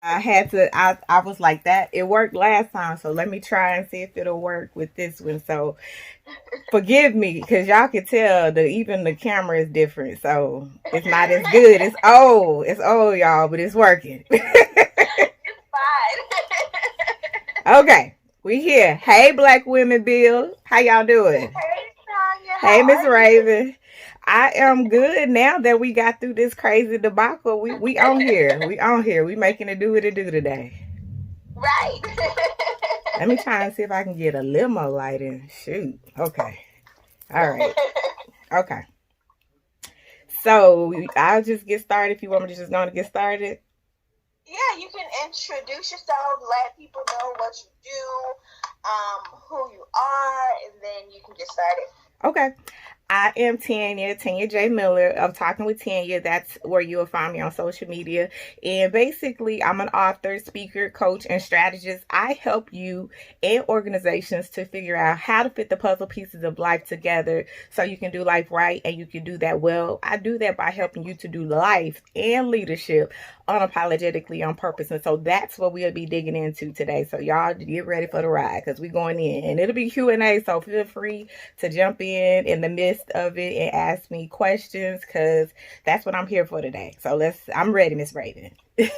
I was like that. It worked last time, so let me try and see if it'll work with this one. So forgive me, because y'all can tell that even the camera is different. So it's not as good. It's old, y'all, but it's working. It's fine. Okay, we here. Hey, Black Women Bill. How y'all doing? Hey, Tanya, Hey, how Miss are you? Raven. I am good now that we got through this crazy debacle. We on here. We on here. We making it do what it do today. Right. Let me try and see if I can get a limo lighting. Shoot. Okay. All right. Okay. So I'll just get started if you want me to just going to get started. Yeah, you can introduce yourself, let people know what you do, who you are, and then you can get started. Okay. I am Tanya J Miller of Talking with Tanya. That's where you will find me on social media. And basically, I'm an author, speaker, coach, and strategist. I help you and organizations to figure out how to fit the puzzle pieces of life together so you can do life right and you can do that well. I do that by helping you to do life and leadership unapologetically on purpose. And so that's what we'll be digging into today. So y'all get ready for the ride because we're going in. And it'll be Q&A, so feel free to jump in the midst of it and ask me questions because that's what I'm here for today. So I'm ready, Miss Raven. Okay,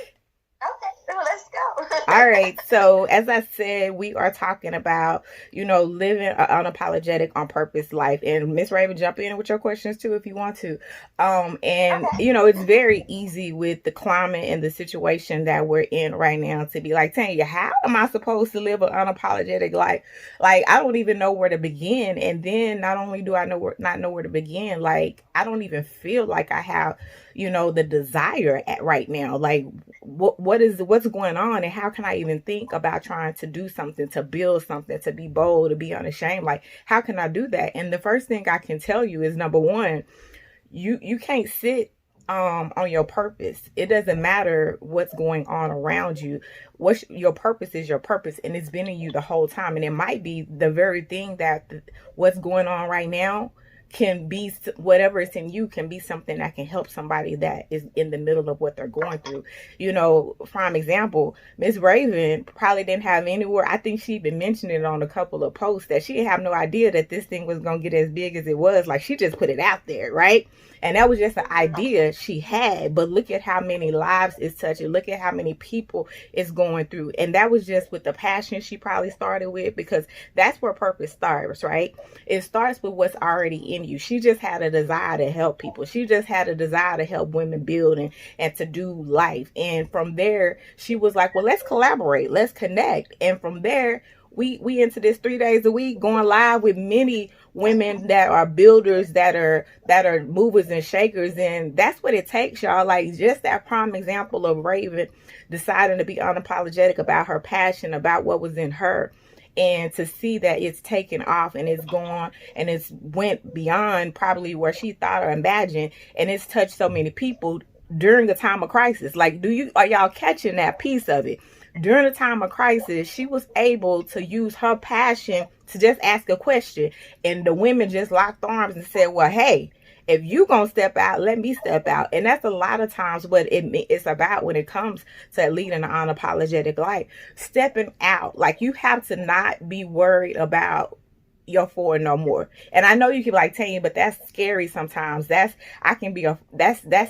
so let's go. All right. So as I said, we are talking about, living an unapologetic on purpose life. And Miss Raven, jump in with your questions too if you want to. And Okay. it's very easy with the climate and the situation that we're in right now to be like, Tanya, how am I supposed to live an unapologetic life? Like I don't even know where to begin. And then not only do I not know where to begin, like I don't even feel like I have, the desire at right now. Like what's going on and how can I even think about trying to do something, to build something, to be bold, to be unashamed? Like how can I do that? And the first thing I can tell you is, number one, you can't sit on your purpose. It doesn't matter what's going on around you. Your purpose is your purpose, and it's been in you the whole time. And it might be the very thing that what's going on right now can be, whatever is in you can be something that can help somebody that is in the middle of what they're going through. Prime example, Miss Raven probably didn't have anywhere. I think she even mentioned it on a couple of posts that she didn't have no idea that this thing was going to get as big as it was. Like she just put it out there, right? And that was just an idea she had. But look at how many lives it's touching. Look at how many people it's going through. And that was just with the passion she probably started with, because that's where purpose starts, right? It starts with what's already in you. She just had a desire to help people. She just had a desire to help women build and to do life. And from there, she was like, well, let's collaborate. Let's connect. And from there, we into this 3 days a week going live with many women that are builders, that are movers and shakers. And that's what it takes, y'all. Like just that prime example of Raven deciding to be unapologetic about her passion, about what was in her, and to see that it's taken off and it's gone and it's went beyond probably where she thought or imagined, and it's touched so many people during the time of crisis. Like, are y'all catching that piece of it? During the time of crisis, she was able to use her passion to just ask a question, and the women just locked arms and said, well, hey, if you gonna step out, let me step out. And that's a lot of times what it's about when it comes to leading an unapologetic life. Stepping out. Like you have to not be worried about your for no more. And I know you can like Tanya, but that's scary sometimes. That's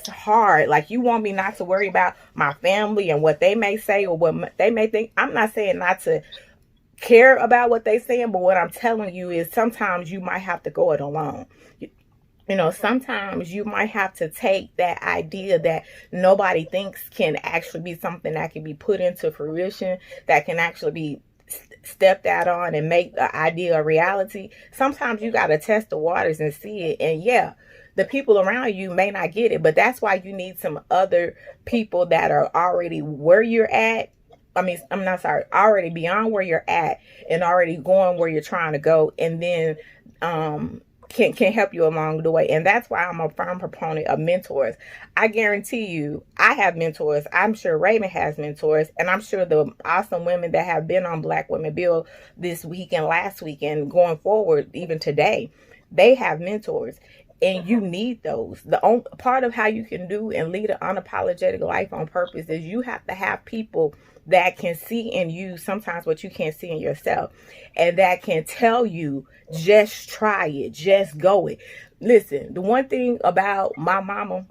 hard. Like you want me not to worry about my family and what they may say or what they may think. I'm not saying not to care about what they saying, but what I'm telling you is sometimes you might have to go it alone. Sometimes you might have to take that idea that nobody thinks can actually be something that can be put into fruition, that can actually be stepped out on and make the idea a reality. Sometimes you got to test the waters and see it. And yeah, the people around you may not get it, but that's why you need some other people that are already where you're at. Already beyond where you're at and already going where you're trying to go. And then, can help you along the way. And that's why I'm a firm proponent of mentors. I guarantee you, I have mentors. I'm sure Raymond has mentors. And I'm sure the awesome women that have been on Black Women Build this week and last week and going forward, even today, they have mentors. And you need those. The only part of how you can do and lead an unapologetic life on purpose is you have to have people that can see in you sometimes what you can't see in yourself, and that can tell you, just try it, just go it. Listen, the one thing about my mama,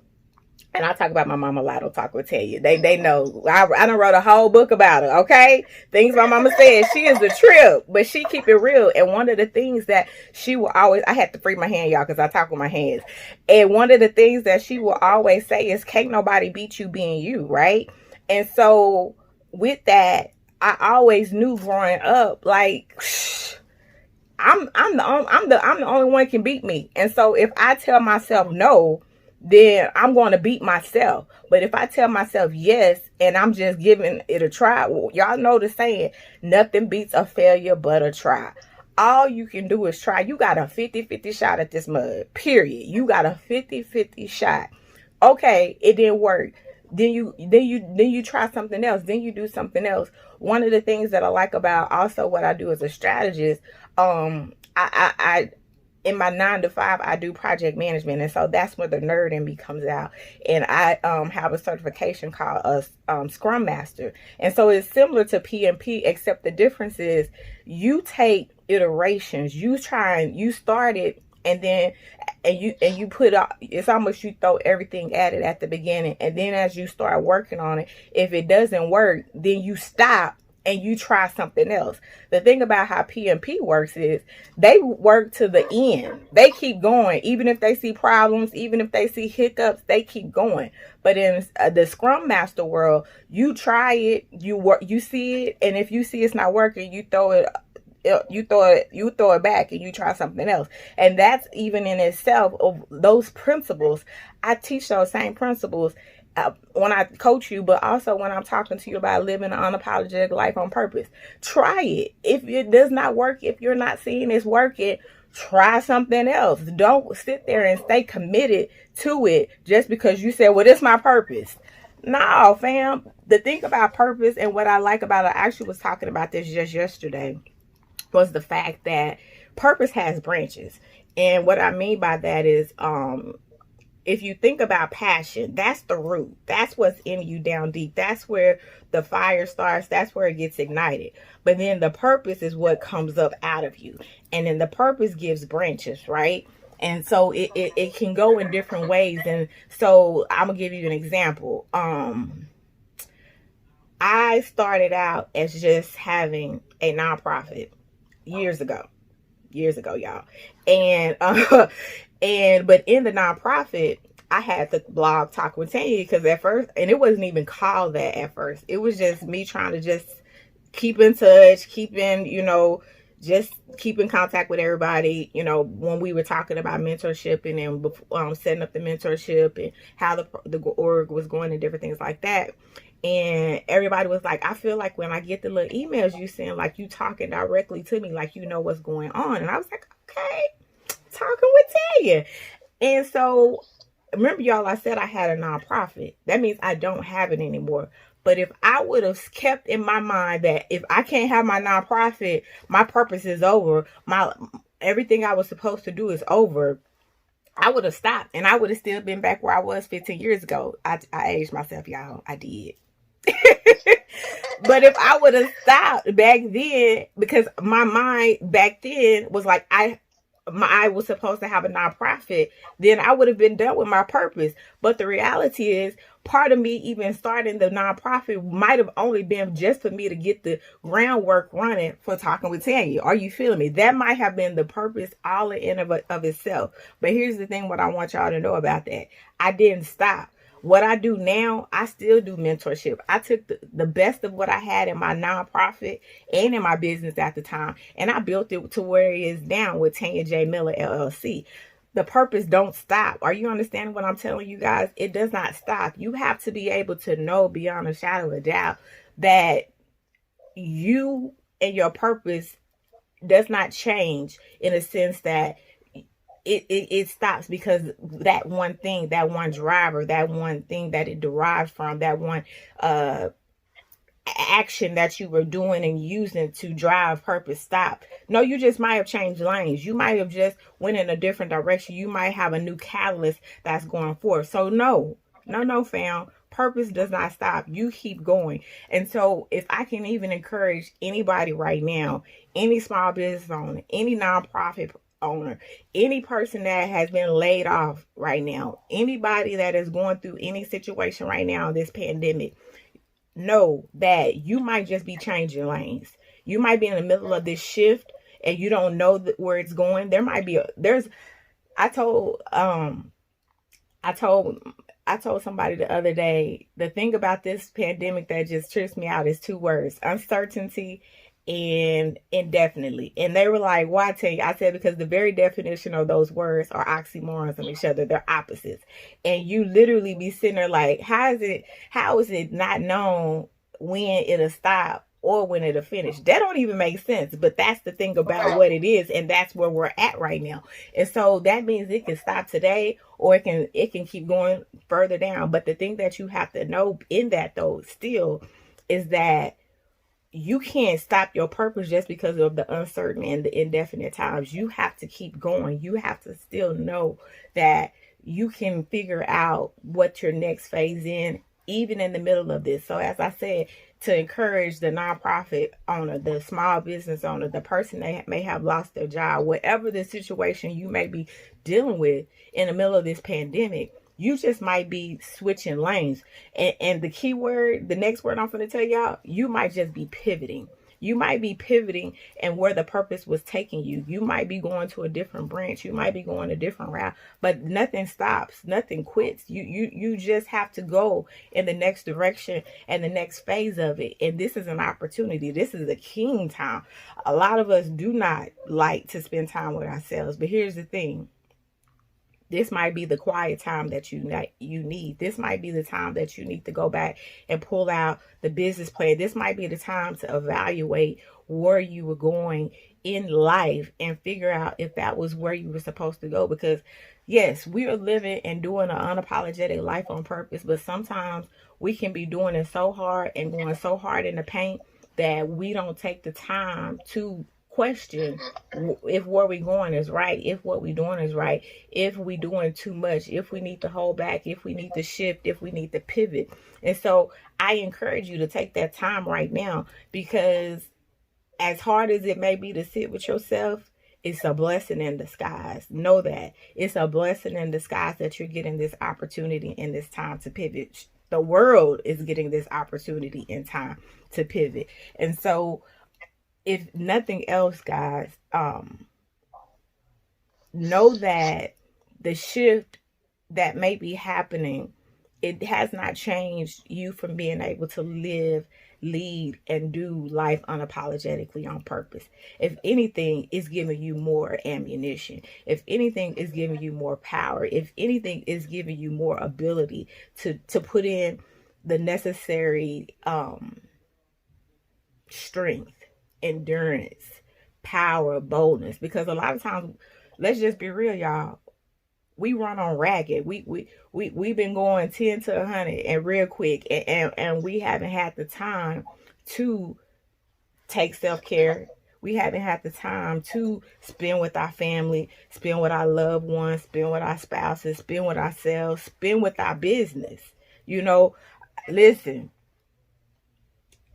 and I talk about my mama a lot on Talk with Tanya. They know. I done wrote a whole book about her, okay? Things my mama said. She is a trip, but she keep it real. And one of the things that she will always, I had to free my hand, y'all, because I talk with my hands. And one of the things that she will always say is, can't nobody beat you being you, right? And so with that, I always knew growing up, like, I'm the only one can beat me. And so if I tell myself no, then I'm going to beat myself. But if I tell myself yes and I'm just giving it a try, well, y'all know the saying, nothing beats a failure but a try. All you can do is try. You got a 50-50 shot at this mud, period. You got a 50-50 shot. Okay, it didn't work. Then you try something else. Then you do something else. One of the things that I like about also what I do as a strategist, I in my 9 to 5, I do project management, and so that's where the nerd in me comes out. And I have a certification called a Scrum Master, and so it's similar to PMP, except the difference is you take iterations. You try and you start it, and then you put out. It's almost you throw everything at it at the beginning, and then as you start working on it, if it doesn't work, then you stop and you try something else. The thing about how PMP works is they work to the end. They keep going. Even if they see problems, even if they see hiccups, they keep going. But in the Scrum Master world, you try it, you see it, and if you see it's not working, you throw it back and you try something else. And that's even in itself of those principles. I teach those same principles when I coach you, but also when I'm talking to you about living an unapologetic life on purpose. Try it. If it does not work, if you're not seeing it's working, try something else. Don't sit there and stay committed to it just because you said, well, this is my purpose. No, fam. The thing about purpose, and what I like about it, I actually was talking about this just yesterday, was the fact that purpose has branches. And what I mean by that is, if you think about passion, that's the root. That's what's in you down deep. That's where the fire starts. That's where it gets ignited. But then the purpose is what comes up out of you. And then the purpose gives branches, right? And so it can go in different ways. And so I'm going to give you an example. I started out as just having a nonprofit years ago, y'all. And but in the nonprofit, I had the blog Talk with Tanya, because at first, and it wasn't even called that at first. It was just me trying to just keep in touch, just keep in contact with everybody. When we were talking about mentorship and then setting up the mentorship and how the org was going and different things like that. And everybody was like, I feel like when I get the little emails you send, like you talking directly to me, like you know what's going on. And I was like, okay, talking with Tanya. And so, remember, y'all, I said I had a nonprofit. That means I don't have it anymore. But if I would have kept in my mind that if I can't have my nonprofit, my purpose is over, everything I was supposed to do is over, I would have stopped, and I would have still been back where I was 15 years ago. I aged myself, y'all. I did. But if I would have stopped back then, because my mind back then was like, I was supposed to have a nonprofit, then I would have been done with my purpose. But the reality is, part of me even starting the nonprofit might have only been just for me to get the groundwork running for Talking with Tanya. Are you feeling me? That might have been the purpose all in of itself. But here's the thing, what I want y'all to know about that. I didn't stop. What I do now, I still do mentorship. I took the best of what I had in my nonprofit and in my business at the time, and I built it to where it is now with Tanya J Miller LLC. The purpose don't stop. Are you understanding what I'm telling you guys? It does not stop. You have to be able to know beyond a shadow of a doubt that you and your purpose does not change, in a sense that it stops because that one thing, that one driver, that one thing that it derives from, that one action that you were doing and using to drive purpose stop. No, you just might have changed lanes. You might have just went in a different direction. You might have a new catalyst that's going forth. So no, fam. Purpose does not stop. You keep going. And so if I can even encourage anybody right now, any small business owner, any nonprofit owner, any person that has been laid off right now, anybody that is going through any situation right now in this pandemic, know that you might just be changing lanes. You might be in the middle of this shift and you don't know where it's going. There might be I told I told I told somebody the other day, the thing about this pandemic that just trips me out is two words: uncertainty and indefinitely. And they were like, why, tell you? I said, because the very definition of those words are oxymorons of each other. They're opposites. And you literally be sitting there like, how is it not known when it'll stop or when it'll finish? That don't even make sense. But that's the thing about what it is, and that's where we're at right now. And so that means it can stop today, or it can keep going further down. But the thing that you have to know in that though still is that you can't stop your purpose just because of the uncertain and the indefinite times. You have to keep going. You have to still know that you can figure out what your next phase in, even in the middle of this. So as I said, to encourage the nonprofit owner, the small business owner, the person that may have lost their job, whatever the situation you may be dealing with in the middle of this pandemic, you just might be switching lanes. And the key word, the next word I'm going to tell y'all, you might just be pivoting. You might be pivoting and where the purpose was taking you. You might be going to a different branch. You might be going a different route, but nothing stops. Nothing quits. You just have to go in the next direction and the next phase of it. And this is an opportunity. This is a king time. A lot of us do not like to spend time with ourselves, but here's the thing. This might be the quiet time that you need. This might be the time that you need to go back and pull out the business plan. This might be the time to evaluate where you were going in life and figure out if that was where you were supposed to go. Because yes, we are living and doing an unapologetic life on purpose, but sometimes we can be doing it so hard and going so hard in the paint that we don't take the time to question if where we going is right, if what we doing is right, if we doing too much, if we need to hold back, if we need to shift, if we need to pivot. And so I encourage you to take that time right now, because as hard as it may be to sit with yourself, it's a blessing in disguise. Know that it's a blessing in disguise that you're getting this opportunity in this time to pivot. The world is getting this opportunity in time to pivot. And so if nothing else, guys, know that the shift that may be happening, it has not changed you from being able to live, lead, and do life unapologetically on purpose. If anything, it's giving you more ammunition. If anything, it's giving you more power. If anything, it's giving you more ability to put in the necessary strength, endurance, power, boldness. Because a lot of times, let's just be real, y'all, we run on ragged. We've been going 10 to 100 and real quick, and we haven't had the time to take self-care. We haven't had the time to spend with our family, spend with our loved ones, spend with our spouses, spend with ourselves, spend with our business. You know, listen,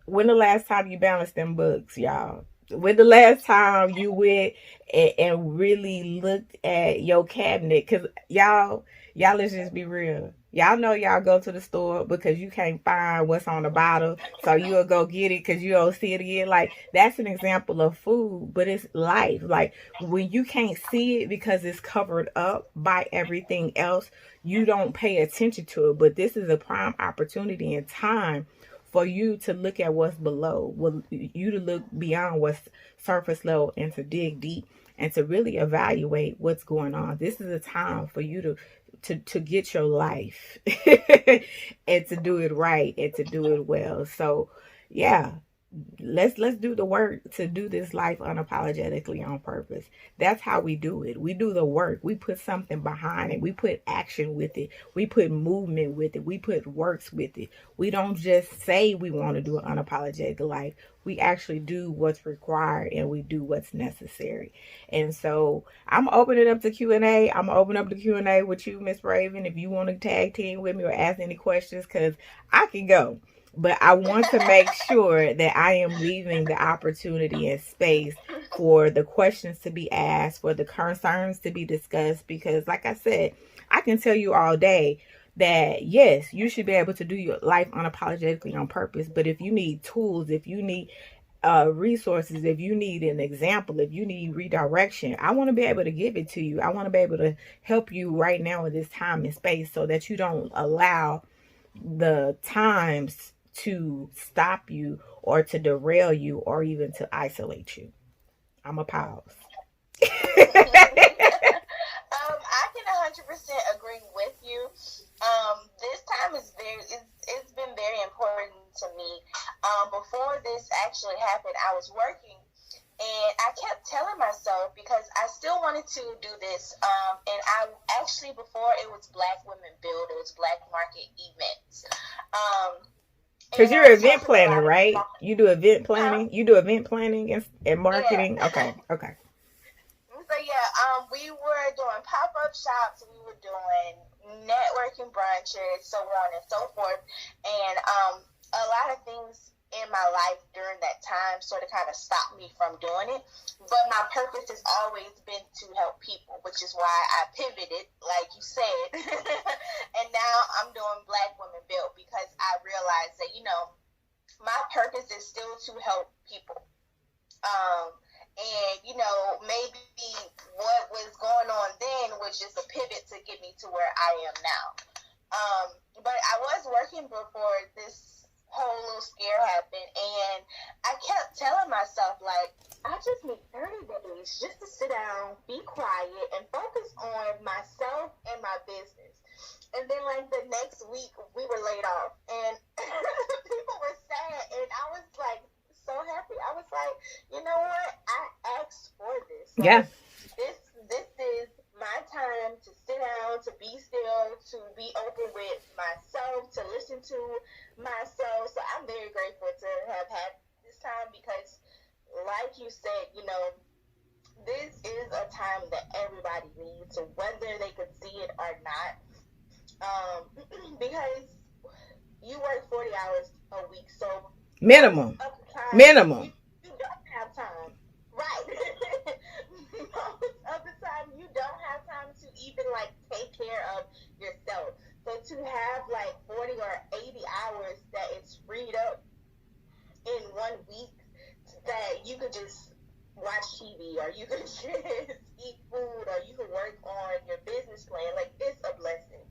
when the last time you balanced them books, y'all? When the last time you went and really looked at your cabinet? Because y'all, let's just be real. Y'all know y'all go to the store because you can't find what's on the bottle, so you'll go get it because you don't see it again. Like, that's an example of food, but it's life. Like, when you can't see it because it's covered up by everything else, you don't pay attention to it. But this is a prime opportunity in time for you to look at what's below, you to look beyond what's surface level and to dig deep and to really evaluate what's going on. This is a time for you to get your life and to do it right and to do it well. So yeah, let's do the work to do this life unapologetically on purpose. That's how we do it. We do the work. We put something behind it. We put action with it. We put movement with it. We put works with it. We don't just say we want to do an unapologetic life. We actually do what's required, and we do what's necessary. And so I'm opening up to Q&A. I'm open up the Q&A with you, Miss Raven, if you want to tag team with me or ask any questions, because I can go. But I want to make sure that I am leaving the opportunity and space for the questions to be asked, for the concerns to be discussed. Because, like I said, I can tell you all day that yes, you should be able to do your life unapologetically on purpose. But if you need tools, if you need resources, if you need an example, if you need redirection, I want to be able to give it to you. I want to be able to help you right now in this time and space so that you don't allow the times to stop you or to derail you or even to isolate you. I'm a pause. I can 100% agree with you. This time is it's been very important to me. Before this actually happened, I was working, and I kept telling myself, because I still wanted to do this, and I actually, before it was Black Women Build, it was Black Market Events. Because And you're I an was event talking to a planner, lot of right? You do event huh? planning. You do event planning and Yeah. marketing. Okay. Okay. So yeah, we were doing pop-up shops, we were doing networking brunches, so on and so forth, and a lot of things in my life during that time sort of kind of stopped me from doing it. But my purpose has always been to help people, which is why I pivoted, like you said, and now I'm doing Black Women Build, because I realized that my purpose is still to help people. And maybe what was going on then was just a pivot to get me to where I am now. But I was working before this whole little scare happened, and I kept telling myself, like, I just need 30 days just to sit down, be quiet, and focus on myself and my business. And then, like, the next week, we were laid off, and people were sad, and I was like, so happy. I was like, you know what? I asked for this. Yeah. Like, this is my time to sit down, to be still, to be open with myself, to listen to myself. So I'm very grateful to have had this time, because, like you said, this is a time that everybody needs, whether they could see it or not. Because you work 40 hours a week, so most Minimum. of the time Minimum. you don't have time. Right. Most of the time you don't have time to even like take care of yourself. So to have like 40 or 80 hours that it's freed up in 1 week, that you could just watch TV, or you could just eat food, or you could work on your business plan, like, it's a blessing.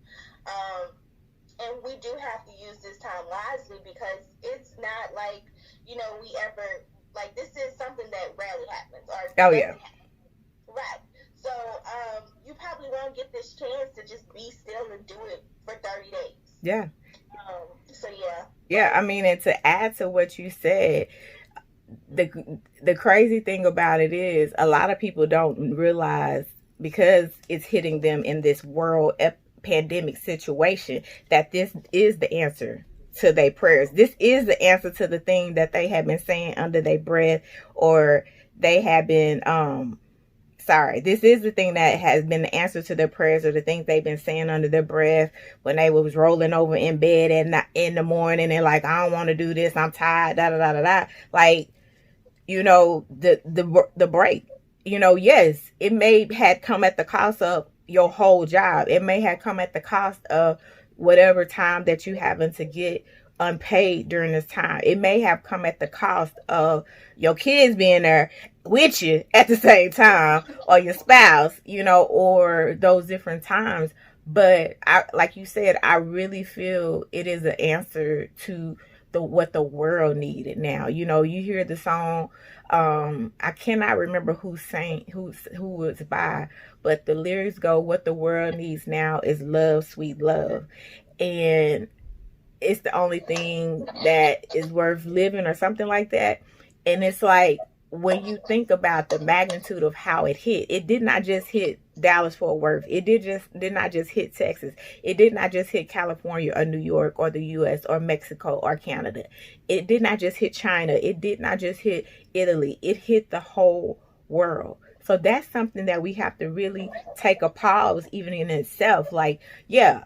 Um, and we do have to use this time wisely, because it's not like, we ever, like, this is something that rarely happens or Oh yeah. doesn't happen. Right. So you probably won't get this chance to just be still and do it for 30 days. Yeah. So yeah. Yeah. I mean, and to add to what you said, the crazy thing about it is a lot of people don't realize, because it's hitting them in this world pandemic situation, that this is the answer to their prayers. This is the answer to the thing that they have been saying under their breath, or they have been sorry, this is the thing that has been the answer to their prayers, or the things they've been saying under their breath when they was rolling over in bed in the morning and like, I don't want to do this, I'm tired, da da da da da. Like, the break, yes, it may had come at the cost of your whole job. It may have come at the cost of whatever time that you having to get unpaid during this time. It may have come at the cost of your kids being there with you at the same time, or your spouse, or those different times. But like you said, I really feel it is an answer to what the world needed now. You hear the song, I cannot remember who was by, but the lyrics go, what the world needs now is love, sweet love. And it's the only thing that is worth living or something like that. And it's like, when you think about the magnitude of how it hit, it did not just hit Dallas Fort Worth. It did not just hit Texas. It did not just hit California or New York or the US or Mexico or Canada. It did not just hit China. It did not just hit Italy. It hit the whole world. So that's something that we have to really take a pause even in itself. Like, yeah,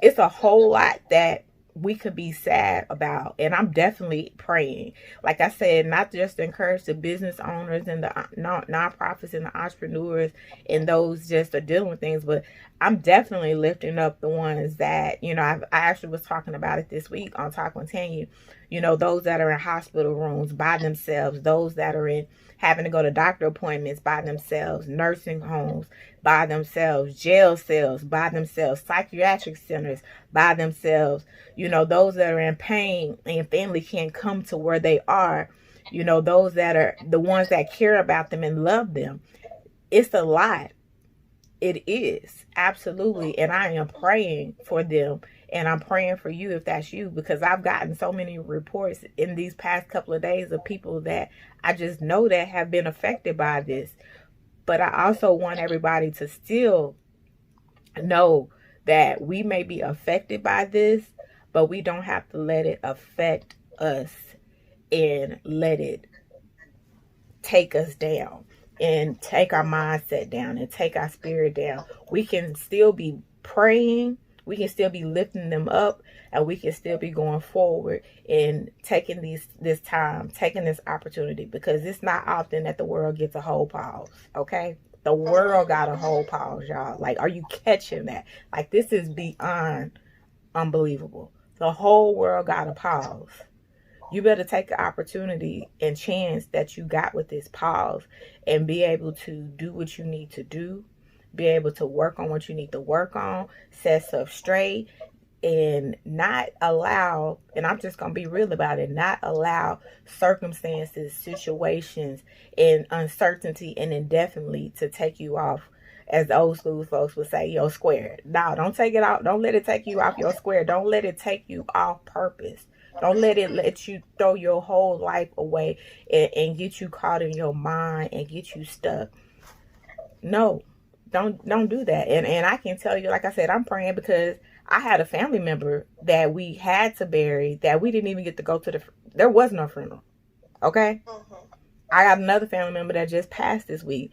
it's a whole lot that we could be sad about, and I'm definitely praying, like I said, not just to encourage the business owners and the nonprofits and the entrepreneurs and those just are dealing with things, but I'm definitely lifting up the ones that, I actually was talking about it this week on Talk with Tanya. Those that are in hospital rooms by themselves, those that are in having to go to doctor appointments by themselves, nursing homes by themselves, jail cells by themselves, psychiatric centers by themselves, those that are in pain and family can't come to where they are, those that are the ones that care about them and love them. It's a lot. It is, absolutely. And I am praying for them. And I'm praying for you if that's you, because I've gotten so many reports in these past couple of days of people that I just know that have been affected by this. But I also want everybody to still know that we may be affected by this, but we don't have to let it affect us and let it take us down and take our mindset down and take our spirit down. We can still be praying, we can still be lifting them up, and we can still be going forward and taking this time, taking this opportunity, because it's not often that the world gets a whole pause. Okay, the world got a whole pause, y'all. Like, are you catching that? Like, this is beyond unbelievable. The whole world got a pause. You better take the opportunity and chance that you got with this pause and be able to do what you need to do, be able to work on what you need to work on, set stuff straight, and not allow, and I'm just going to be real about it, not allow circumstances, situations, and uncertainty and indefinitely to take you off, as the old school folks would say, your square. No, don't take it out. Don't let it take you off your square. Don't let it take you off purpose. Don't let it let you throw your whole life away and get you caught in your mind and get you stuck. No, don't do that. And I can tell you, like I said, I'm praying because I had a family member that we had to bury that we didn't even get to go to there was no funeral. Okay? Mm-hmm. I got another family member that just passed this week.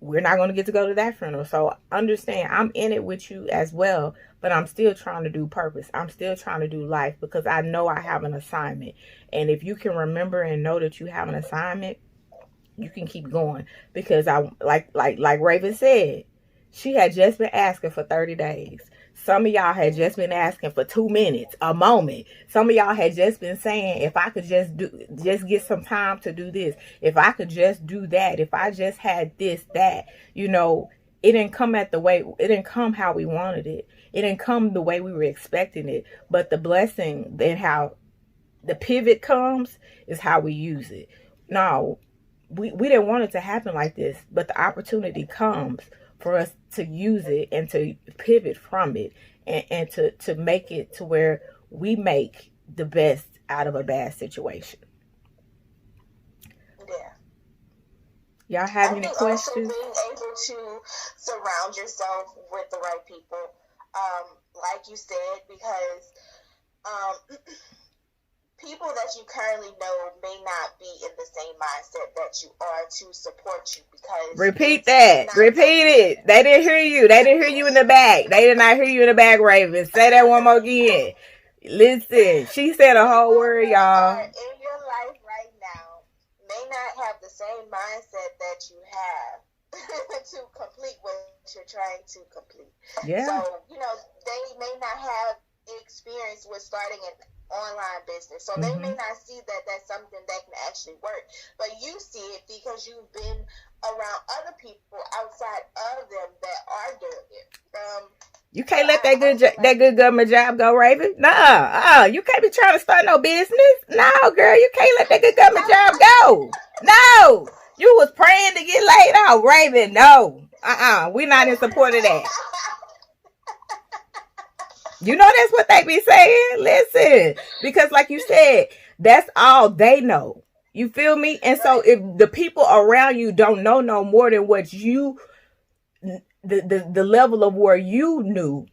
We're not going to get to go to that funeral. So understand, I'm in it with you as well, but I'm still trying to do purpose. I'm still trying to do life because I know I have an assignment. And if you can remember and know that you have an assignment, you can keep going, because I like Raven said, she had just been asking for 30 days. Some of y'all had just been asking for 2 minutes, a moment. Some of y'all had just been saying, if I could just get some time to do this, if I could just do that, if I just had this, that, it didn't come it didn't come how we wanted it. It didn't come the way we were expecting it. But the blessing and how the pivot comes is how we use it. No, we didn't want it to happen like this, but the opportunity comes for us to use it and to pivot from it and to make it to where we make the best out of a bad situation. Yeah. Y'all have any questions? Also being able to surround yourself with the right people, like you said, because people that you currently know may not be in the same mindset that you are to support you, because repeat it. They didn't hear you. They didn't hear you in the back. They did not hear you in the back, Raven. Say that one more again. Listen, she said a whole word, y'all. In your life right now may not have the same mindset that you have to complete what you're trying to complete. Yeah. So, they may not have experience with starting an online business, so they may not see that that's something that can actually work, but you see it because you've been around other people outside of them that are doing it. You can't let that good government job go, Raven. No, you can't be trying to start no business. No, girl, you can't let that good government job go. No, you was praying to get laid out, Raven. No, we're not in support of that. You know that's what they be saying. Listen, because like you said, that's all they know. You feel me? And so Right. if the people around you don't know no more than what you the level of where you knew,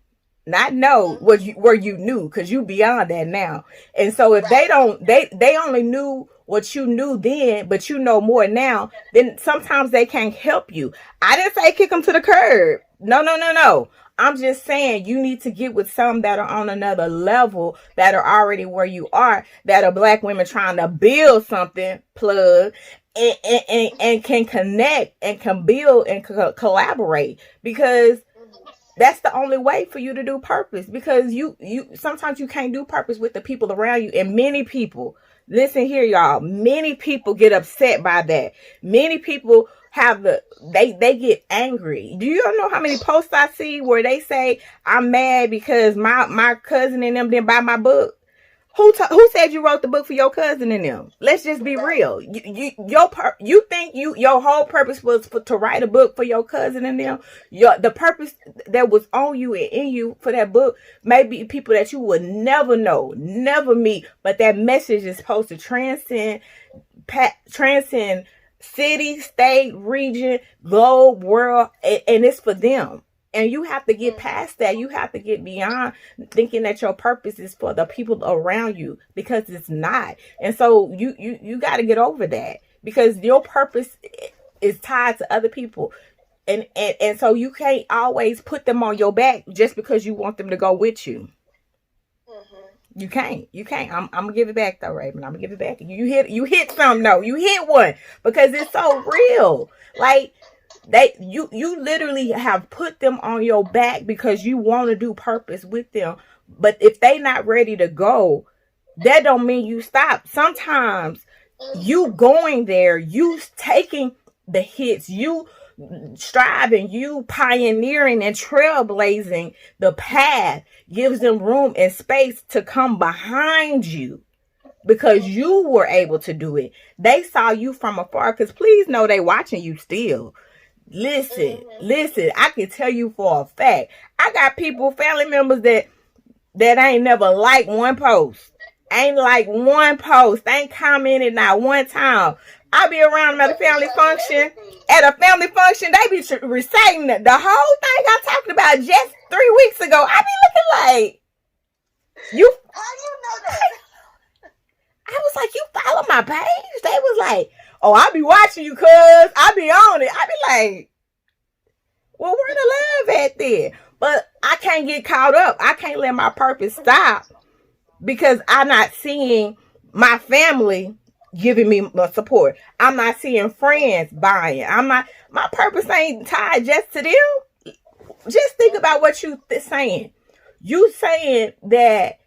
not know what you Mm-hmm. where you knew, because you beyond that now. And so if they Right. don't, they only knew what you knew then, but you know more now, then sometimes they can't help you. I didn't say kick them to the curb. No, no, no, no. I'm just saying you need to get with some that are on another level, that are already where you are, that are black women trying to build something, plug, and can connect and can build and collaborate, because Mm-hmm. that's the only way for you to do purpose. Because you sometimes you can't do purpose with the people around you. And many people, listen here y'all, many people get upset by that. Many people have they get angry. Do you know how many posts I see where they say, I'm mad because my cousin and them didn't buy my book? Who said you wrote the book for your cousin and them? Let's just be Right. real. You think your whole purpose was to write a book for your cousin and them? The purpose that was on you and in you for that book may be people that you would never know, never meet, but that message is supposed to transcend city, state, region, globe, world, and it's for them. And you have to get Mm-hmm. past that. You have to get beyond thinking that your purpose is for the people around you, because it's not. And so you got to get over that, because your purpose is tied to other people. And so you can't always put them on your back just because you want them to go with you. Mm-hmm. You can't. I'm gonna give it back though, Raven. I'm gonna give it back. You hit something though. You hit one, because it's so real. Like you literally have put them on your back because you want to do purpose with them. But if they not ready to go, that don't mean you stop. Sometimes you Mm-hmm. going there, you taking the hits, you striving, you pioneering and trailblazing the path, gives them room and space to come behind you, because Mm-hmm. you were able to do it. They saw you from afar, because please know they watching you still. Listen, Mm-hmm. listen, I can tell you for a fact. I got people, family members that ain't never liked one post. Ain't like one post. Ain't commented not one time. I be around them at a But they family tell you function. everything. At a family function, they be reciting the whole thing I talked about just 3 weeks ago. I be looking like, you. How do you know that? I was like, you follow my page? They was like, oh, I be watching you, cuz. I be on it. I be like, well, where the love at there? But I can't get caught up. I can't let my purpose stop because I'm not seeing my family giving me support. I'm not seeing friends buying. I'm not. My purpose ain't tied just to them. Just think about Mm-hmm. what you saying. You saying that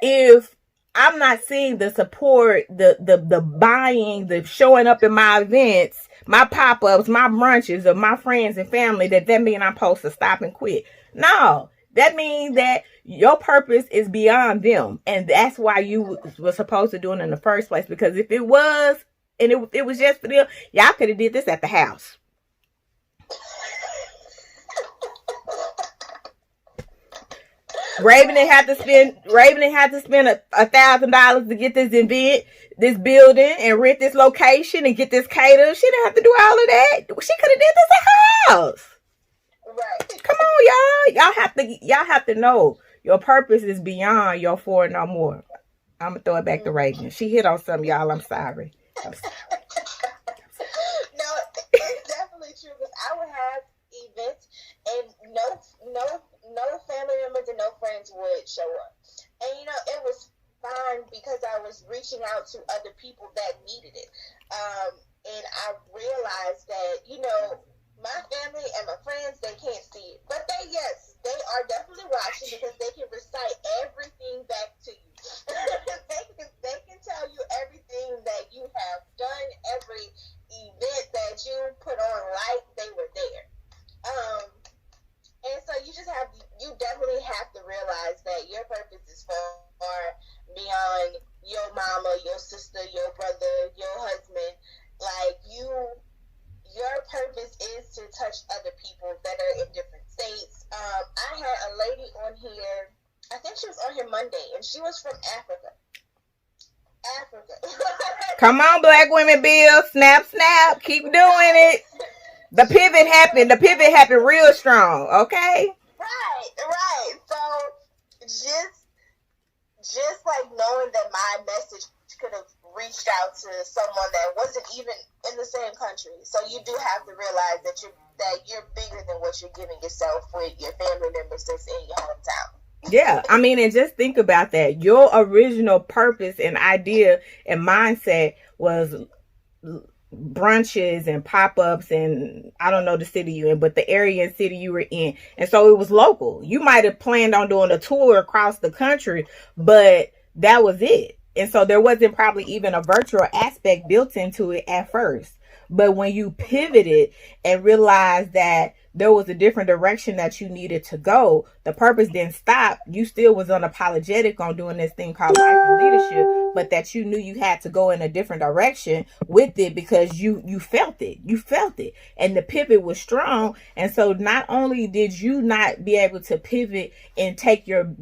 if I'm not seeing the support, the buying, the showing up in my events, my pop ups, my brunches of my friends and family, that mean I'm supposed to stop and quit. No, that means that your purpose is beyond them, and that's why you were supposed to do it in the first place. Because if it was, and it was just for them, y'all could have did this at the house. Raven had to spend $1,000 to get this event, this building, and rent this location and get this cater. She didn't have to do all of that. She could have did this at her house. Right. Come on, y'all. Y'all have to know your purpose is beyond your four no more. I'm gonna throw it back to Mm-hmm. Raven. She hit on something, y'all. I'm sorry. I'm sorry. No, it's definitely true because I would have events and no family members and no friends would show up. And it was fine because I was reaching out to other people that needed it. And I realized that, my family and my friends, they can't see it. But yes, they are definitely watching because they can recite everything back to you. they can tell you everything that you have done, every event that you put on, like they were there. Um, and so you definitely have to realize that your purpose is far beyond your mama, your sister, your brother, your husband. Like your purpose is to touch other people that are in different states. I had a lady on here Come on, Black Women Bill. Snap, snap. Keep doing it. The pivot happened. The pivot happened real strong. Okay. Right. So just like knowing that my message could have reached out to someone that wasn't even in the same country. So you do have to realize that you're bigger than what you're giving yourself with your family members that's in your hometown. Yeah, I mean, and just think about that. Your original purpose and idea and mindset was brunches and pop-ups, and I don't know the city you in, but the area and city you were in. And so it was local. You might have planned on doing a tour across the country, but that was it. And so there wasn't probably even a virtual aspect built into it at first. But when you pivoted and realized that there was a different direction that you needed to go, the purpose didn't stop. You still was unapologetic on doing this thing called life and leadership, but that you knew you had to go in a different direction with it because you felt it. You felt it. And the pivot was strong. And so not only did you not be able to pivot and take your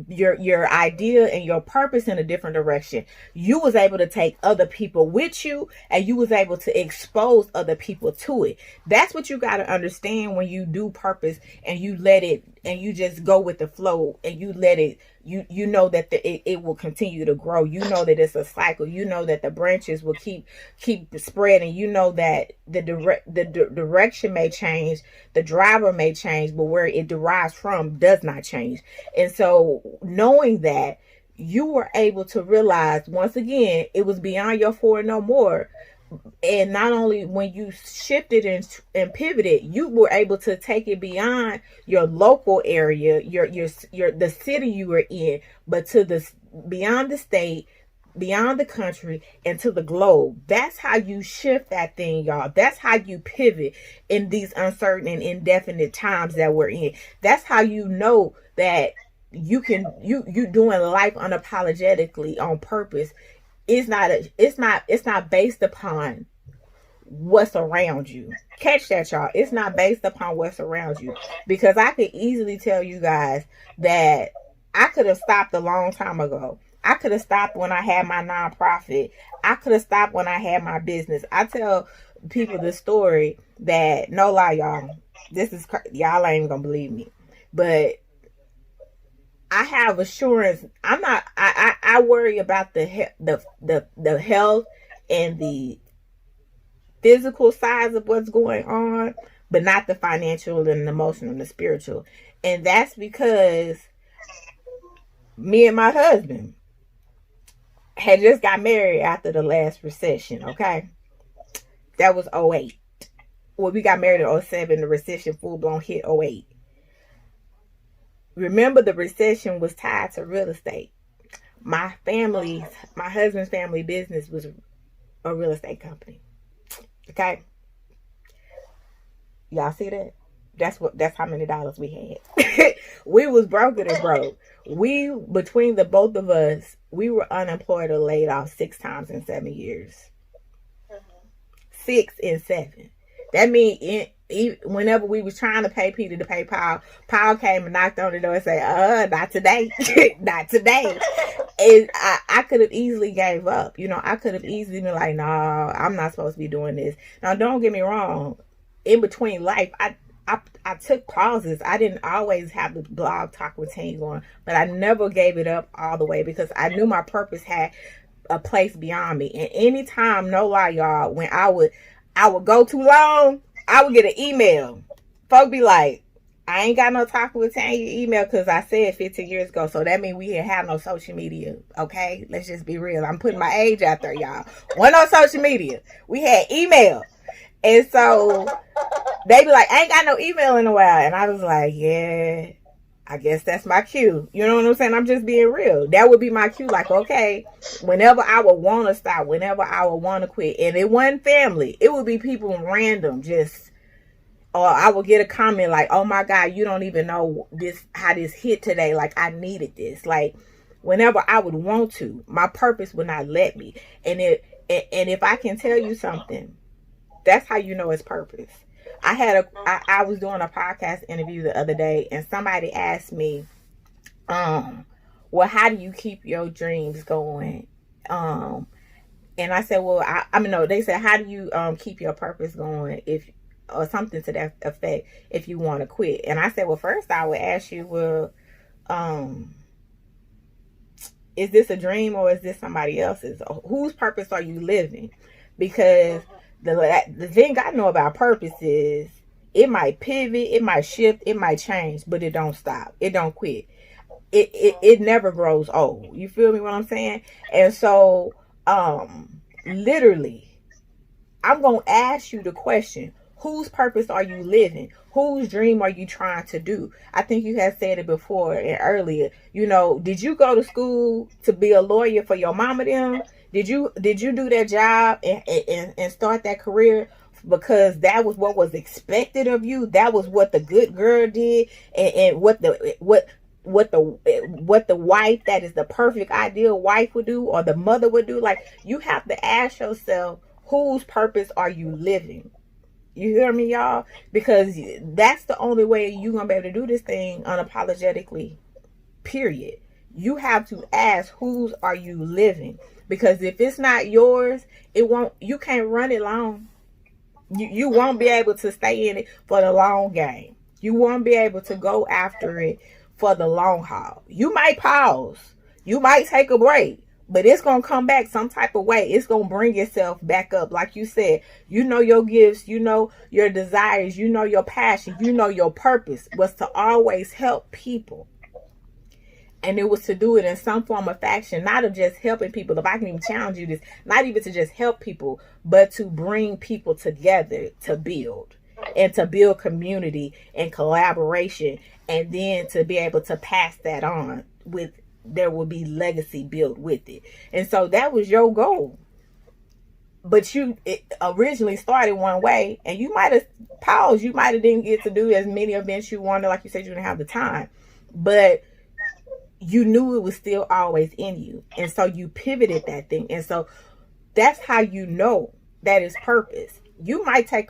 idea and your purpose in a different direction, you was able to take other people with you, and you was able to expose other people to it. That's what you got to understand when you do purpose and you let it, and you just go with the flow, and you let it, you know that it will continue to grow. You know that it's a cycle. You know that the branches will keep spreading. You know that the direction may change, the driver may change, but where it derives from does not change. And so knowing that, you were able to realize, once again, it was beyond your for no more. And not only when you shifted and pivoted, you were able to take it beyond your local area, your the city you were in, but to the beyond the state, beyond the country, and to the globe. That's how you shift that thing, y'all. That's how you pivot in these uncertain and indefinite times that we're in. That's how you know that you doing life unapologetically on purpose. It's not based upon what's around you. Catch that, y'all. It's not based upon what's around you. Because I could easily tell you guys that I could have stopped a long time ago. I could have stopped when I had my nonprofit. I could have stopped when I had my business. I tell people the story that, no lie, y'all, this is y'all ain't even gonna believe me, but I have assurance. I'm not. I worry about the health and the physical sides of what's going on, but not the financial and the emotional and the spiritual. And that's because me and my husband had just got married after the last recession. Okay, that was 2008. Well, we got married in 2007. The recession full blown hit 2008. Remember, the recession was tied to real estate. My husband's family business was a real estate company. Okay, y'all see that? That's how many dollars we had. We was broke and broke. We, between the both of us, we were unemployed or laid off 6 times in 7 years. 6 and 7. That means whenever we was trying to pay Peter to pay Paul came and knocked on the door and said, not today. Not today. And I could have easily gave up. You know, I could have easily been like, no, I'm not supposed to be doing this. Now, don't get me wrong. In between life, I took pauses. I didn't always have the blog talk with Tanya going, but I never gave it up all the way because I knew my purpose had a place beyond me. And anytime, no lie, y'all, when I would go too long, I would get an email. Folk be like, I ain't got no talking with Tanya email because I said 15 years ago. So that means we didn't have no social media. Okay? Let's just be real. I'm putting my age out there, y'all. Wasn't no social media. We had email. And so they be like, I ain't got no email in a while. And I was like, yeah, I guess that's my cue. You know what I'm saying? I'm just being real. That would be my cue. Like, okay, whenever I would want to stop, whenever I would want to quit. And it wasn't family. It would be people random, just, or I would get a comment like, oh my God, you don't even know how this hit today. Like, I needed this. Like, whenever I would want to, my purpose would not let me. And if I can tell you something, that's how you know it's purpose. I was doing a podcast interview the other day, and somebody asked me, well, how do you keep your dreams going? And I said, well, I mean, no, they said, how do you keep your purpose going if, or something to that effect, if you want to quit? And I said, well, first I would ask you, well, um, is this a dream or is this somebody else's? Whose purpose are you living? Because the thing I know about purpose is it might pivot, it might shift, it might change, but it don't stop. It don't quit. It never grows old. You feel me what I'm saying? And so, literally, I'm going to ask you the question, whose purpose are you living? Whose dream are you trying to do? I think you had said it before and earlier. You know, did you go to school to be a lawyer for your mama them? Did you do that job and start that career because that was what was expected of you? That was what the good girl did, and what the wife that is the perfect ideal wife would do, or the mother would do. Like, you have to ask yourself, whose purpose are you living? You hear me, y'all? Because that's the only way you're gonna be able to do this thing unapologetically, period. You have to ask, whose are you living? Because if it's not yours, you can't run it long. You won't be able to stay in it for the long game. You won't be able to go after it for the long haul. You might pause. You might take a break. But it's going to come back some type of way. It's going to bring itself back up. Like you said, you know your gifts, you know your desires, you know your passion, you know your purpose was to always help people. And it was to do it in some form of fashion, not of just helping people. If I can even challenge you this, not even to just help people, but to bring people together to build. And to build community and collaboration. And then to be able to pass that on with, there will be legacy built with it. And so that was your goal. But it originally started one way, and you might have paused. You might have didn't get to do as many events you wanted. Like you said, you didn't have the time. But you knew it was still always in you. And so you pivoted that thing. And so that's how you know that is purpose. You might take,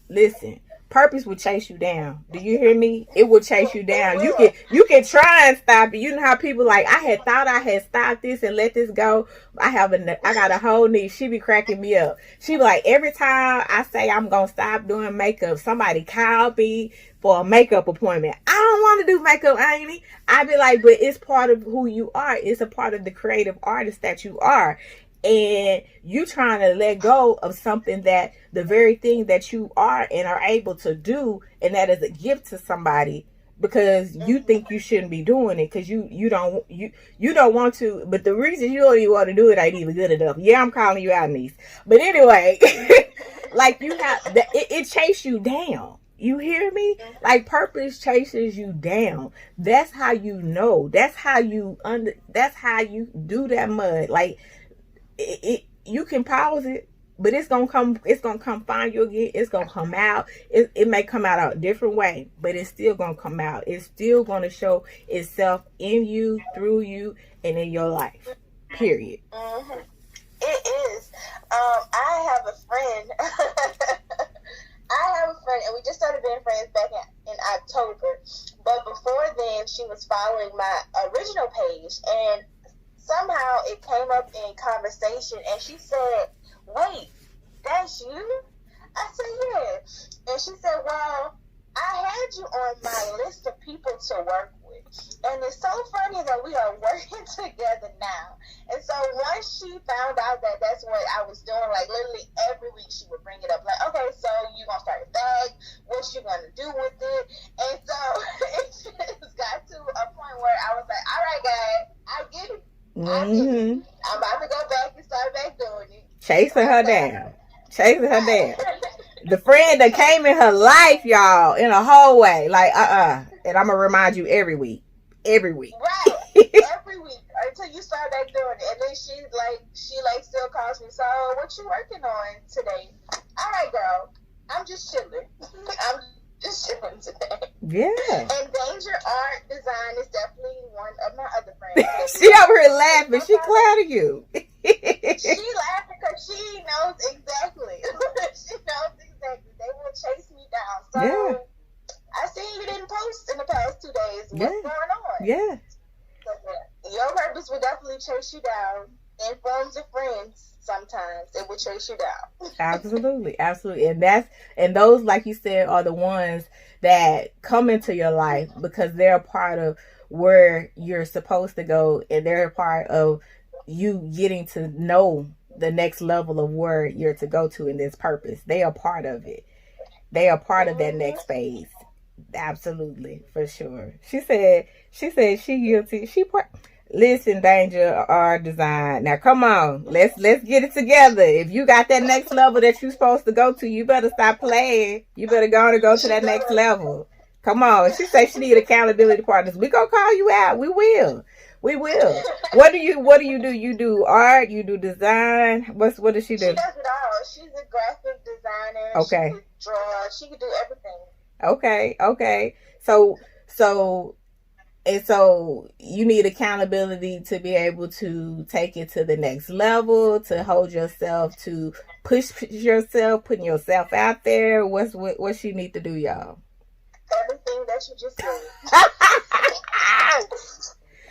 listen, purpose will chase you down. Do you hear me? It will chase you down. You can try and stop it. You know how people like, I had thought I had stopped this and let this go. I got a whole niece. She be cracking me up. She be like, every time I say I'm going to stop doing makeup, somebody call me for a makeup appointment. I don't want to do makeup, Amy. I be like, but it's part of who you are. It's a part of the creative artist that you are. And you trying to let go of something that the very thing that you are and are able to do, and that is a gift to somebody, because you think you shouldn't be doing it because you don't want to. But the reason you don't even want to do it ain't even good enough. Yeah, I'm calling you out, niece. But anyway, like, you have it chase you down. You hear me? Like, purpose chases you down. That's how you know. That's how you do that mud. Like, you can pause it, but it's gonna come find you again. It's gonna come out. It may come out a different way, but it's still gonna come out. It's still gonna show itself in you, through you, and in your life, period. Mm-hmm. It is. I have a friend and we just started being friends back in October, but before then she was following my original page, and somehow it came up in conversation, and she said, wait, that's you? I said, yeah. And she said, well, I had you on my list of people to work with. And it's so funny that we are working together now. And so once she found out that that's what I was doing, like, literally every week she would bring it up. Like, okay, so you going to start a bag? What you going to do with it? And so it just got to a point where I was like, all right, guys, I get it. Mm-hmm. I'm about to go back and start back doing it. Chasing her down. The friend that came in her life, y'all, in a whole way. Like, and I'm going to remind you every week. Right. Every week. Until you start back doing it. And then she still calls me, so what you working on today? All right, girl. I'm just chilling. I'm just chilling today. Yeah. And Danger Art Design is definitely one of my other friends. She over here laughing. She clouded you. She laughing because she knows exactly. They will chase me down. So yeah. I seen you didn't post in the past 2 days. What's going on? Yeah. So, your purpose will definitely chase you down in forms of friends. sometimes. It will chase you down. Absolutely, absolutely. And those, like you said, are the ones that come into your life because they're a part of where you're supposed to go, and they're a part of you getting to know the next level of where you're to go to in this purpose. They are part of it. They are part of that next phase. Absolutely, for sure. She guilty. Listen, Danger or Design. Now come on. Let's get it together. If you got that next level that you're supposed to go to, you better stop playing. You better go to that next level. Come on. She said she need accountability partners. We gonna call you out. We will. We will. What do you do? You do art, you do design. What does she do? She does it all. She's a graphic designer. Okay. She could draw. She could do everything. Okay. So you need accountability to be able to take it to the next level, to hold yourself, to push yourself, putting yourself out there. What she need to do, y'all? Everything that you just said.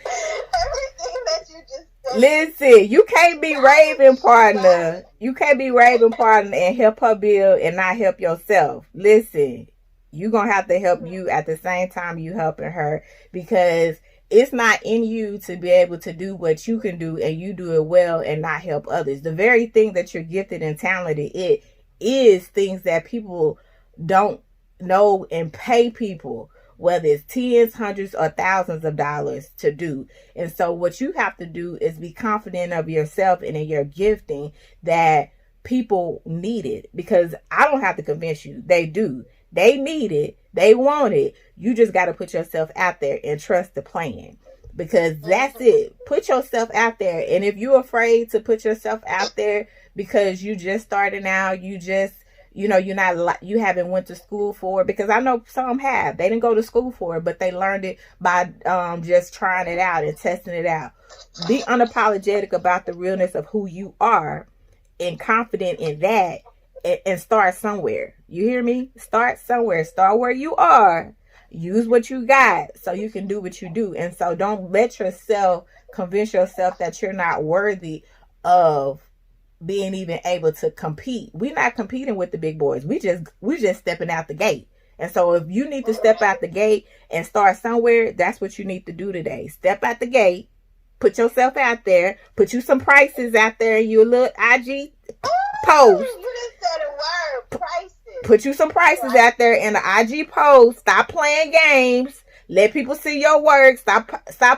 Everything that you just said. Listen, you can't be raving partner. You can't be raving partner and help her build and not help yourself. Listen, you're going to have to help you at the same time you helping her, because it's not in you to be able to do what you can do and you do it well and not help others. The very thing that you're gifted and talented, it is things that people don't know and pay people, whether it's tens, hundreds, or thousands of dollars to do. And so what you have to do is be confident of yourself and in your gifting that people need it, because I don't have to convince you. They do. They need it. They want it. You just got to put yourself out there and trust the plan, because that's it. Put yourself out there. And if you're afraid to put yourself out there because you just starting out, you haven't went to school for it, because I know some have. They didn't go to school for it, but they learned it by just trying it out and testing it out. Be unapologetic about the realness of who you are and confident in that, and start somewhere. You hear me? Start somewhere. Start where you are. Use what you got so you can do what you do. And so don't let yourself convince yourself that you're not worthy of being even able to compete. We're not competing with the big boys. We just stepping out the gate. And so if you need to step out the gate and start somewhere, that's what you need to do today. Step out the gate. Put yourself out there. Put you some prices out there in your little IG post. You just said a word, prices. Put you some prices out there in the IG post. Stop playing games. Let people see your work. Stop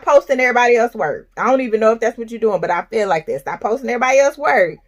posting everybody else's work. I don't even know if that's what you're doing, but I feel like that. Stop posting everybody else's work.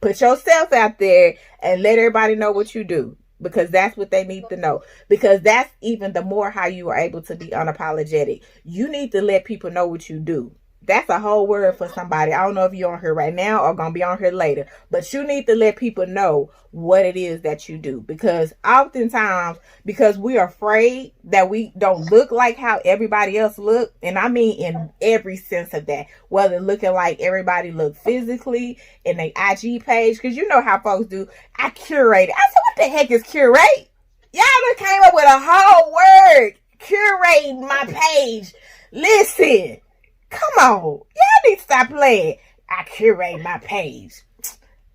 Put yourself out there and let everybody know what you do, because that's what they need to know. Because that's even the more how you are able to be unapologetic. You need to let people know what you do. That's a whole word for somebody. I don't know if you're on here right now or going to be on here later, but you need to let people know what it is that you do. Because oftentimes, because we are afraid that we don't look like how everybody else look, and I mean in every sense of that, whether looking like everybody look physically in their IG page, because you know how folks do. I curate. I said, what the heck is curate? Y'all done came up with a whole word. Curate my page. Listen. Come on. Y'all need to stop playing. I curate my page.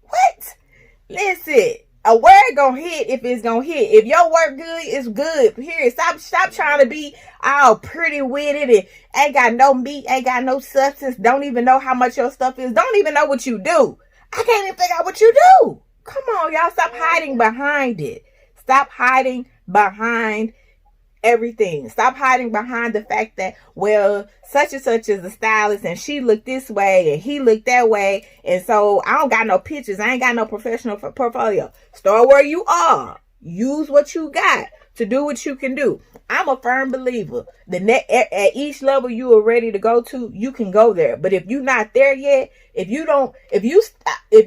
What? Listen. A word gonna hit if it's gonna hit. If your work good, it's good. Period. Stop trying to be all pretty with it and ain't got no meat, ain't got no substance, don't even know how much your stuff is, don't even know what you do. I can't even figure out what you do. Come on, y'all. Stop hiding behind it. Stop hiding behind everything. Stop hiding behind the fact that, well, such and such is a stylist and she looked this way and he looked that way, and so I don't got no pictures, I ain't got no professional portfolio. Start where you are. Use what you got to do what you can do. I'm a firm believer at each level you are ready to go to, you can go there. But if you're not there yet, if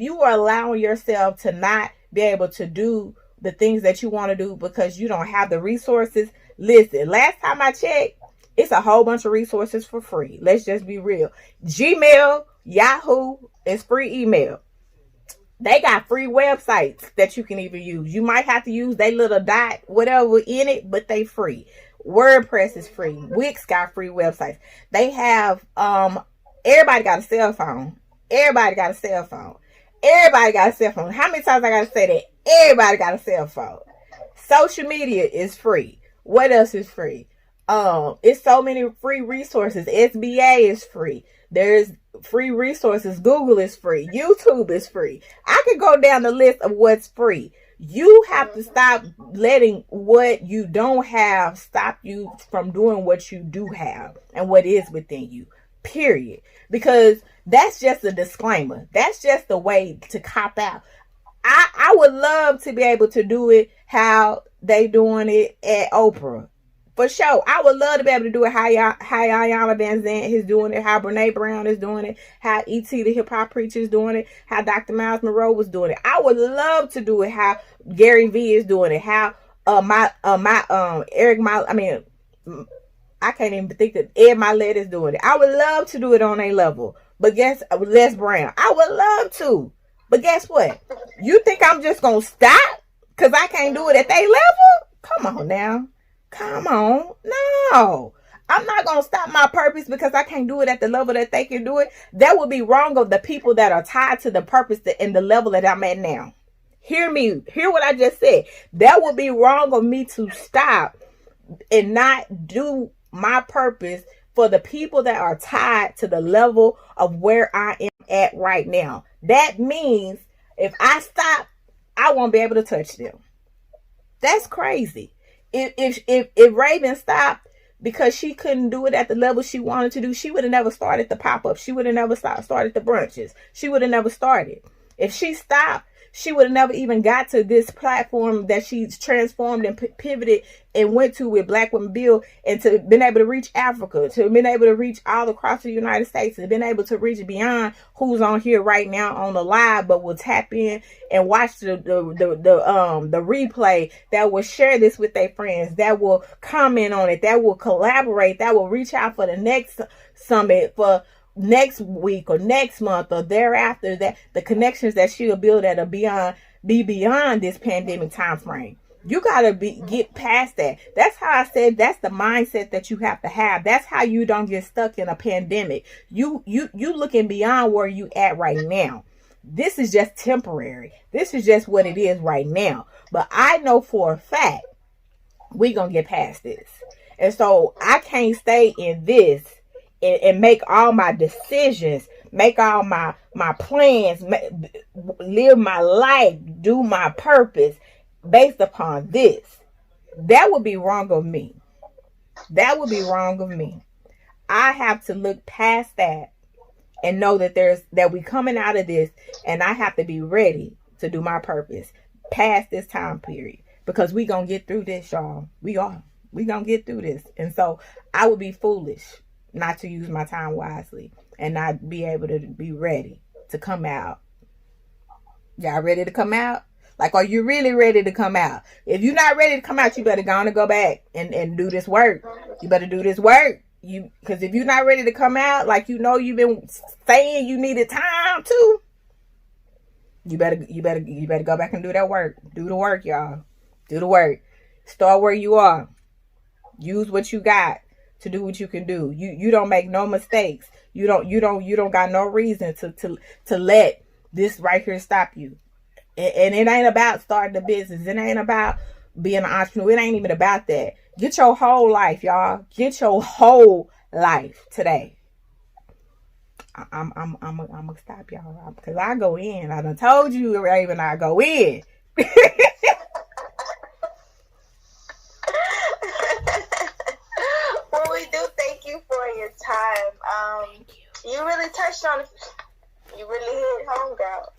you are allowing yourself to not be able to do the things that you want to do because you don't have the resources, listen, last time I checked, it's a whole bunch of resources for free. Let's just be real. Gmail, Yahoo is free email. They got free websites that you can even use. You might have to use they little dot whatever in it, but they free. WordPress is free. Wix got free websites. They have everybody got a cell phone. Everybody got a cell phone. Everybody got a cell phone. How many times I gotta say that? Everybody got a cell phone. Social media is free. What else is free? It's so many free resources. SBA is free. There's free resources. Google is free. YouTube is free. I could go down the list of what's free. You have to stop letting what you don't have stop you from doing what you do have and what is within you. Period. Because that's just a disclaimer. That's just a way to cop out. I would love to be able to do it how they doing it at Oprah. For sure. I would love to be able to do it how Ayanna Van Zandt is doing it, how Brene Brown is doing it, how E.T. the hip hop preacher is doing it, how Dr. Miles Monroe was doing it. I would love to do it how Gary V is doing it, how Eric Miles, I can't even think that Ed Milet is doing it. I would love to do it on a level. But Les Brown, I would love to. But guess what? You think I'm just going to stop because I can't do it at their level? Come on now. Come on. No. I'm not going to stop my purpose because I can't do it at the level that they can do it. That would be wrong of the people that are tied to the purpose and the level that I'm at now. Hear me. Hear what I just said. That would be wrong of me to stop and not do my purpose for the people that are tied to the level of where I am at right now. That means if I stop, I won't be able to touch them. That's crazy. If Raven stopped because she couldn't do it at the level she wanted to do, she would have never started the pop-up. She would have never started the brunches. She would have never started. If she stopped, she would have never even got to this platform that she's transformed and pivoted and went to with Black Women Build, and to been able to reach Africa, to been able to reach all across the United States, and been able to reach beyond who's on here right now on the live, but will tap in and watch the replay, that will share this with their friends, that will comment on it, that will collaborate, that will reach out for the next summit, for next week or next month or thereafter, that the connections that she'll build that are beyond this pandemic time frame. You gotta get past that. That's how I said that's the mindset that you have to have. That's how you don't get stuck in a pandemic. You looking beyond where you at right now. This is just temporary. This is just what it is right now. But I know for a fact we gonna get past this. And so I can't stay in this and make all my decisions, make all my plans, live my life, do my purpose based upon this. That would be wrong of me. That would be wrong of me. I have to look past that and know that we coming out of this, and I have to be ready to do my purpose past this time period, because we gonna get through this, y'all. We gonna get through this. And so I would be foolish not to use my time wisely and not be able to be ready to come out. Y'all ready to come out? Like, are you really ready to come out? If you're not ready to come out, you better go on and go back and do this work. You better do this work. Because if you're not ready to come out, like you've been saying you needed time to, you better go back and do that work. Do the work, y'all. Do the work. Start where you are. Use what you got to do what you can do. You don't make no mistakes. You don't got no reason to let this right here stop you. And it ain't about starting a business. It ain't about being an entrepreneur. It ain't even about that. Get your whole life, y'all. Get your whole life today. I'm gonna stop y'all because I go in. I done told you, Raven, I go in. Well, we do thank you for your time. You really touched on it. You really hit home, girl.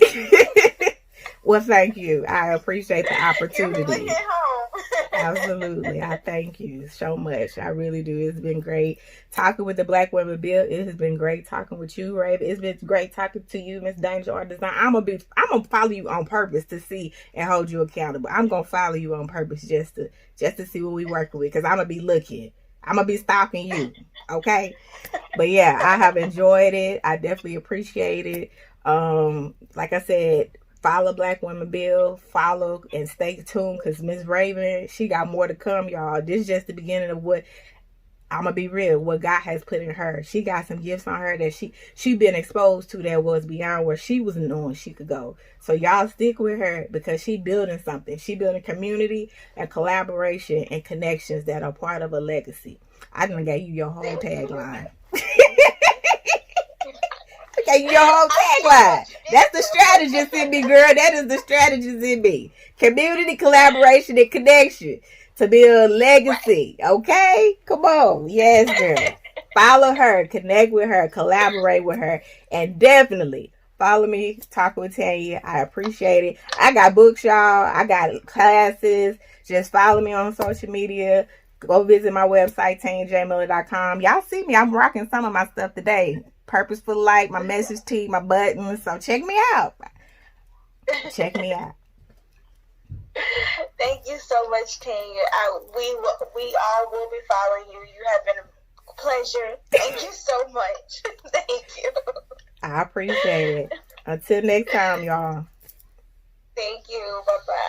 Well, thank you. I appreciate the opportunity. You really hit home. Absolutely. I thank you so much. I really do. It's been great talking with the Black Women Build. It has been great talking with you, Raven. It's been great talking to you, Miss Danger Art Design. I'm gonna follow you on purpose to see and hold you accountable. I'm gonna follow you on purpose just to see what we working with, because I'm gonna be looking. I'm gonna be stalking you. Okay. But yeah, I have enjoyed it. I definitely appreciate it. Like I said, follow Black Women Build, follow and stay tuned, because Miss Raven, she got more to come, y'all. This is just the beginning of what I'm gonna be real, what God has put in her. She got some gifts on her that she been exposed to that was beyond where she was knowing she could go. So y'all stick with her because she building something. She building community and collaboration and connections that are part of a legacy. I done gave you your whole tagline. Okay, your whole tagline. That's the strategist in me, girl. That is the strategist in me. Community, collaboration, and connection to build legacy. Okay? Come on. Yes, girl. Follow her, connect with her, collaborate with her, and definitely follow me, Talk with Tanya. I appreciate it. I got books, y'all. I got classes. Just follow me on social media. Go visit my website, TanyaJMiller.com. Y'all see me. I'm rocking some of my stuff today. Purposeful Light, my message tee, my buttons. So check me out. Check me out. Thank you so much, Tanya. We all will be following you. You have been a pleasure. Thank you so much. Thank you. I appreciate it. Until next time, y'all. Thank you. Bye-bye.